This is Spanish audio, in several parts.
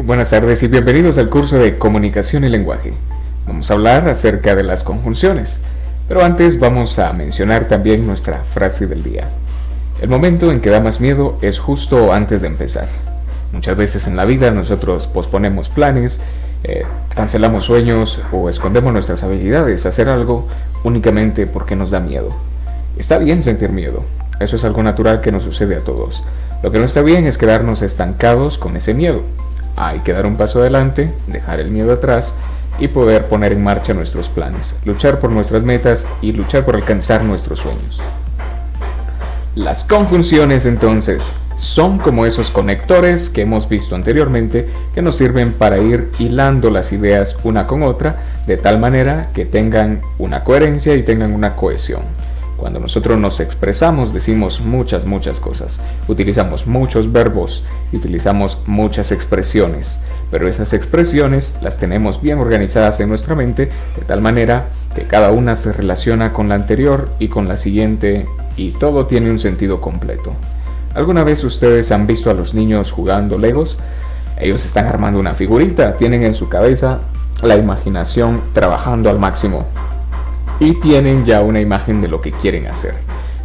Buenas tardes y bienvenidos al curso de Comunicación y Lenguaje. Vamos a hablar acerca de las conjunciones, pero antes vamos a mencionar también nuestra frase del día. El momento en que da más miedo es justo antes de empezar. Muchas veces en la vida nosotros posponemos planes, cancelamos sueños o escondemos nuestras habilidades a hacer algo únicamente porque nos da miedo. Está bien sentir miedo, eso es algo natural que nos sucede a todos. Lo que no está bien es quedarnos estancados con ese miedo. Hay que dar un paso adelante, dejar el miedo atrás y poder poner en marcha nuestros planes, luchar por nuestras metas y luchar por alcanzar nuestros sueños. Las conjunciones entonces son como esos conectores que hemos visto anteriormente que nos sirven para ir hilando las ideas una con otra de tal manera que tengan una coherencia y tengan una cohesión. Cuando nosotros nos expresamos decimos muchas cosas, utilizamos muchos verbos, utilizamos muchas expresiones, pero esas expresiones las tenemos bien organizadas en nuestra mente de tal manera que cada una se relaciona con la anterior y con la siguiente y todo tiene un sentido completo. ¿Alguna vez ustedes han visto a los niños jugando Legos? Ellos están armando una figurita, tienen en su cabeza la imaginación trabajando al máximo y tienen ya una imagen de lo que quieren hacer.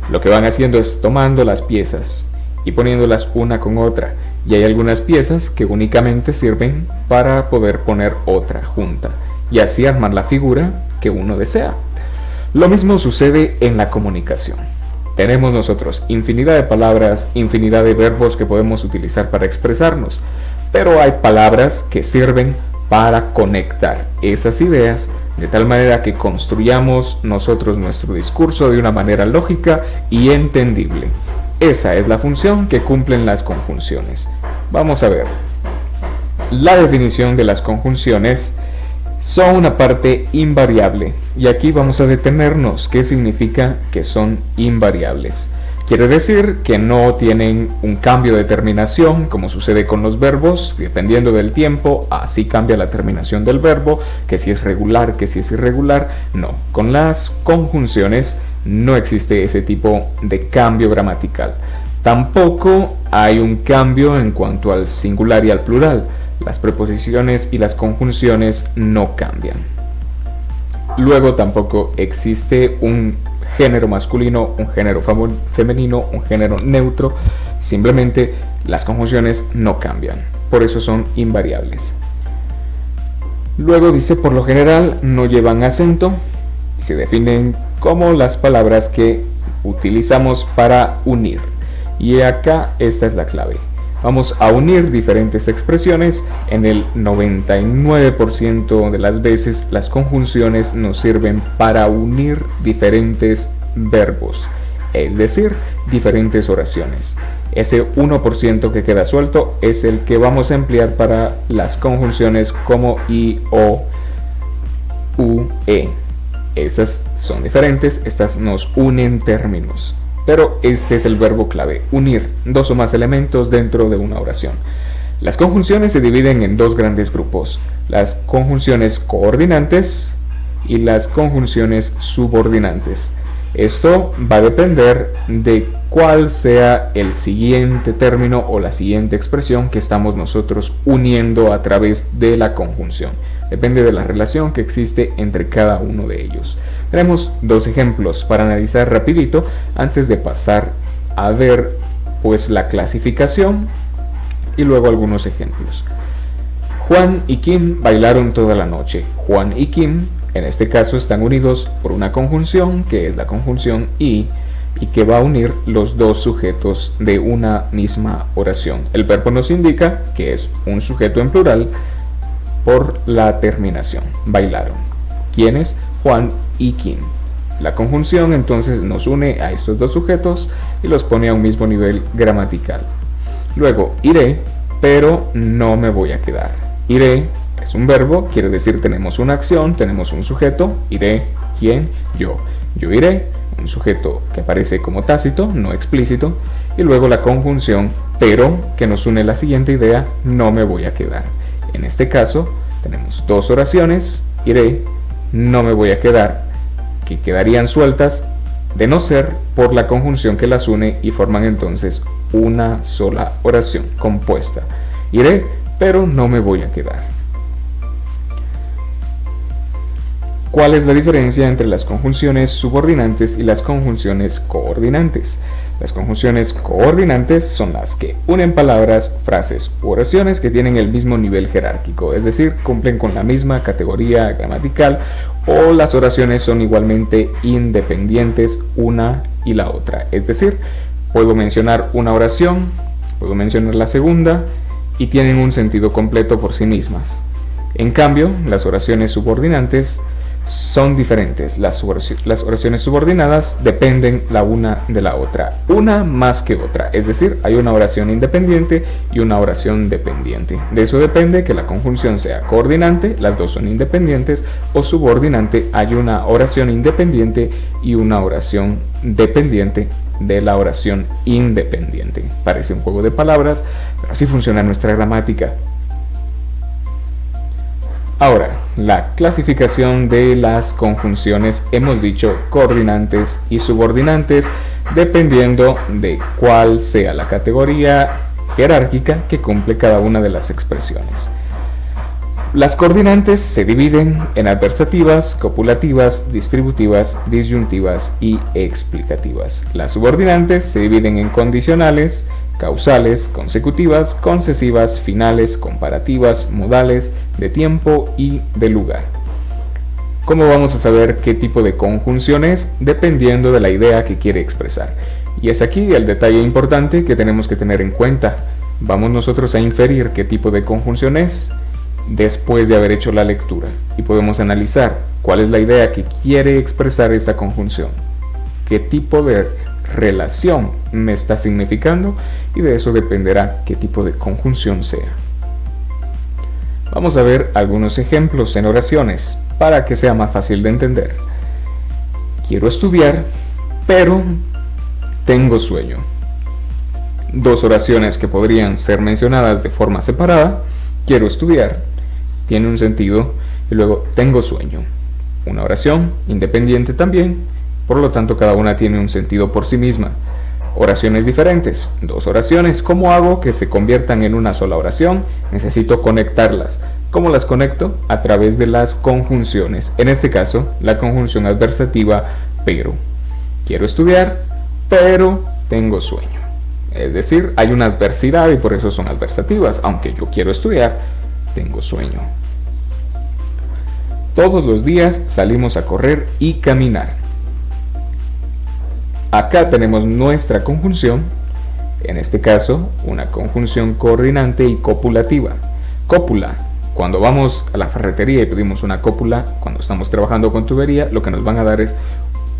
Lo que van haciendo es tomando las piezas y poniéndolas una con otra, y hay algunas piezas que únicamente sirven para poder poner otra junta y así armar la figura que uno desea. Lo mismo sucede en la comunicación. Tenemos nosotros infinidad de palabras, infinidad de verbos que podemos utilizar para expresarnos, pero hay palabras que sirven para conectar esas ideas de tal manera que construyamos nosotros nuestro discurso de una manera lógica y entendible. Esa es la función que cumplen las conjunciones. Vamos a ver. La definición de las conjunciones son una parte invariable y aquí vamos a detenernos. ¿Qué significa que son invariables? Quiere decir que no tienen un cambio de terminación, como sucede con los verbos, dependiendo del tiempo, así cambia la terminación del verbo, que si es regular, que si es irregular. No, con las conjunciones no existe ese tipo de cambio gramatical. Tampoco hay un cambio en cuanto al singular y al plural. Las preposiciones y las conjunciones no cambian. Luego tampoco existe un género masculino, un género femenino, un género neutro. Simplemente las conjunciones no cambian, por eso son invariables. Luego dice, por lo general no llevan acento y se definen como las palabras que utilizamos para unir. Y acá esta es la clave. Vamos a unir diferentes expresiones. En el 99% de las veces las conjunciones nos sirven para unir diferentes verbos, es decir, diferentes oraciones. Ese 1% que queda suelto es el que vamos a emplear para las conjunciones como i, o, u, e. Estas son diferentes, estas nos unen términos. Pero este es el verbo clave, unir dos o más elementos dentro de una oración. Las conjunciones se dividen en dos grandes grupos, las conjunciones coordinantes y las conjunciones subordinantes. Esto va a depender de cuál sea el siguiente término o la siguiente expresión que estamos nosotros uniendo a través de la conjunción. Depende de la relación que existe entre cada uno de ellos. Tenemos dos ejemplos para analizar rapidito antes de pasar a ver pues la clasificación y luego algunos ejemplos. Juan y Kim bailaron toda la noche. Juan y Kim en este caso están unidos por una conjunción que es la conjunción y que va a unir los dos sujetos de una misma oración. El verbo nos indica que es un sujeto en plural por la terminación, bailaron. ¿Quiénes? Juan y Kim. La conjunción entonces nos une a estos dos sujetos y los pone a un mismo nivel gramatical. Luego, iré, pero no me voy a quedar. Iré es un verbo, quiere decir tenemos una acción, tenemos un sujeto, iré, ¿quién? Yo. Yo iré, un sujeto que aparece como tácito, no explícito, y luego la conjunción, pero, que nos une la siguiente idea, no me voy a quedar. En este caso, tenemos dos oraciones, iré, no me voy a quedar, que quedarían sueltas de no ser por la conjunción que las une y forman entonces una sola oración compuesta. Iré, pero no me voy a quedar. ¿Cuál es la diferencia entre las conjunciones subordinantes y las conjunciones coordinantes? Las conjunciones coordinantes son las que unen palabras, frases u oraciones que tienen el mismo nivel jerárquico, es decir, cumplen con la misma categoría gramatical, o las oraciones son igualmente independientes una y la otra, es decir, puedo mencionar una oración, puedo mencionar la segunda y tienen un sentido completo por sí mismas. En cambio, las oraciones subordinantes son diferentes. Las oraciones subordinadas dependen la una de la otra, una más que otra, es decir, hay una oración independiente y una oración dependiente. De eso depende que la conjunción sea coordinante, las dos son independientes, o subordinante, hay una oración independiente y una oración dependiente de la oración independiente. Parece un juego de palabras, pero así funciona nuestra gramática. Ahora, la clasificación de las conjunciones, hemos dicho coordinantes y subordinantes, dependiendo de cuál sea la categoría jerárquica que cumple cada una de las expresiones. Las coordinantes se dividen en adversativas, copulativas, distributivas, disyuntivas y explicativas. Las subordinantes se dividen en condicionales, causales, consecutivas, concesivas, finales, comparativas, modales, de tiempo y de lugar. ¿Cómo vamos a saber qué tipo de conjunción es? Dependiendo de la idea que quiere expresar. Y es aquí el detalle importante que tenemos que tener en cuenta. Vamos nosotros a inferir qué tipo de conjunción es después de haber hecho la lectura. Y podemos analizar cuál es la idea que quiere expresar esta conjunción. ¿Qué tipo de relación me está significando? Y de eso dependerá qué tipo de conjunción sea. Vamos a ver algunos ejemplos en oraciones para que sea más fácil de entender. Quiero estudiar, pero tengo sueño. Dos oraciones que podrían ser mencionadas de forma separada. Quiero estudiar, tiene un sentido, y luego tengo sueño. Una oración independiente también, por lo tanto cada una tiene un sentido por sí misma. Oraciones diferentes, dos oraciones. ¿Cómo hago que se conviertan en una sola oración? Necesito conectarlas. ¿Cómo las conecto? A través de las conjunciones. En este caso, la conjunción adversativa pero. Quiero estudiar, pero tengo sueño. Es decir, hay una adversidad y por eso son adversativas. Aunque yo quiero estudiar, tengo sueño. Todos los días salimos a correr y caminar. Acá tenemos nuestra conjunción, en este caso una conjunción coordinante y copulativa. Cópula, cuando vamos a la ferretería y pedimos una cópula, cuando estamos trabajando con tubería, lo que nos van a dar es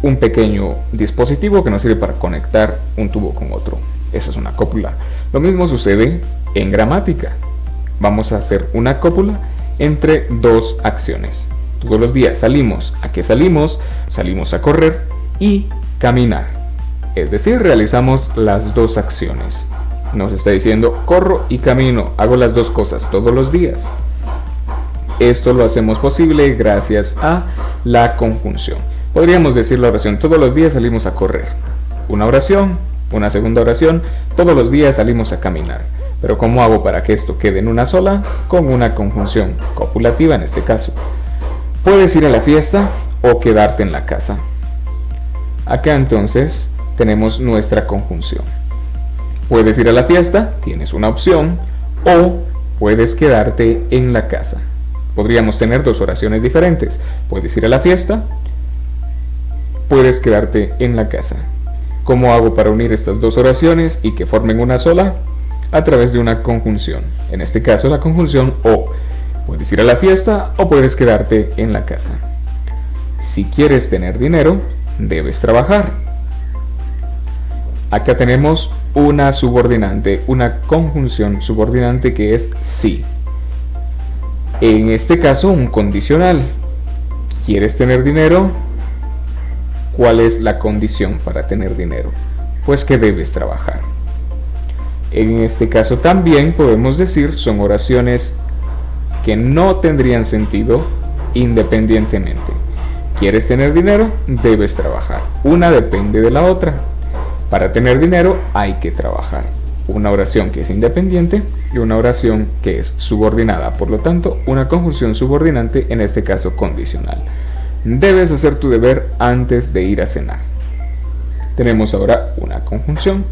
un pequeño dispositivo que nos sirve para conectar un tubo con otro. Eso es una cópula. Lo mismo sucede en gramática. Vamos a hacer una cópula entre dos acciones. Todos los días salimos. ¿A qué salimos? Salimos a correr y caminar. Es decir, realizamos las dos acciones. Nos está diciendo corro y camino, hago las dos cosas todos los días. Esto lo hacemos posible gracias a la conjunción. Podríamos decir la oración, todos los días salimos a correr. Una oración, una segunda oración, todos los días salimos a caminar. Pero ¿cómo hago para que esto quede en una sola? Con una conjunción copulativa en este caso. Puedes ir a la fiesta o quedarte en la casa. Acá entonces tenemos nuestra conjunción. Puedes ir a la fiesta, tienes una opción, o puedes quedarte en la casa. Podríamos tener dos oraciones diferentes. Puedes ir a la fiesta, puedes quedarte en la casa. ¿Cómo hago para unir estas dos oraciones y que formen una sola? A través de una conjunción. En este caso la conjunción o. Puedes ir a la fiesta o puedes quedarte en la casa. Si quieres tener dinero, debes trabajar. Acá tenemos una subordinante, una conjunción subordinante que es si. En este caso, un condicional. ¿Quieres tener dinero? ¿Cuál es la condición para tener dinero? Pues que debes trabajar. En este caso también podemos decir son oraciones que no tendrían sentido independientemente. ¿Quieres tener dinero? Debes trabajar. Una depende de la otra. Para tener dinero hay que trabajar. una oración que es independiente y una oración que es subordinada. Por lo tanto, una conjunción subordinante, en este caso condicional. Debes hacer tu deber antes de ir a cenar. Tenemos ahora una conjunción.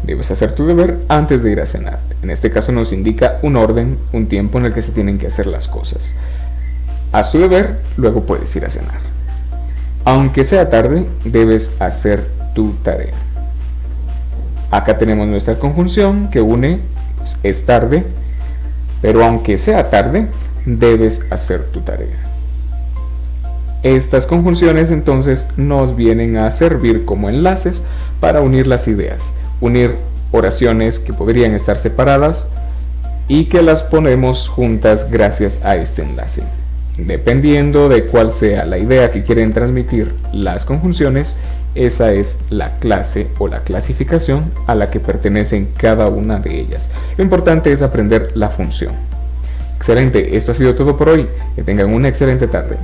Debes hacer tu deber antes de ir a cenar. En este caso nos indica un orden, un tiempo en el que se tienen que hacer las cosas. Haz tu deber, luego puedes ir a cenar. Aunque sea tarde, debes hacer tu tarea. Acá tenemos nuestra conjunción que une, pues, es tarde, pero aunque sea tarde, debes hacer tu tarea. Estas conjunciones entonces nos vienen a servir como enlaces para unir las ideas, unir oraciones que podrían estar separadas y que las ponemos juntas gracias a este enlace. Dependiendo de cuál sea la idea que quieren transmitir las conjunciones, esa es la clase o la clasificación a la que pertenecen cada una de ellas. Lo importante es aprender la función. Excelente, esto ha sido todo por hoy. Que tengan una excelente tarde.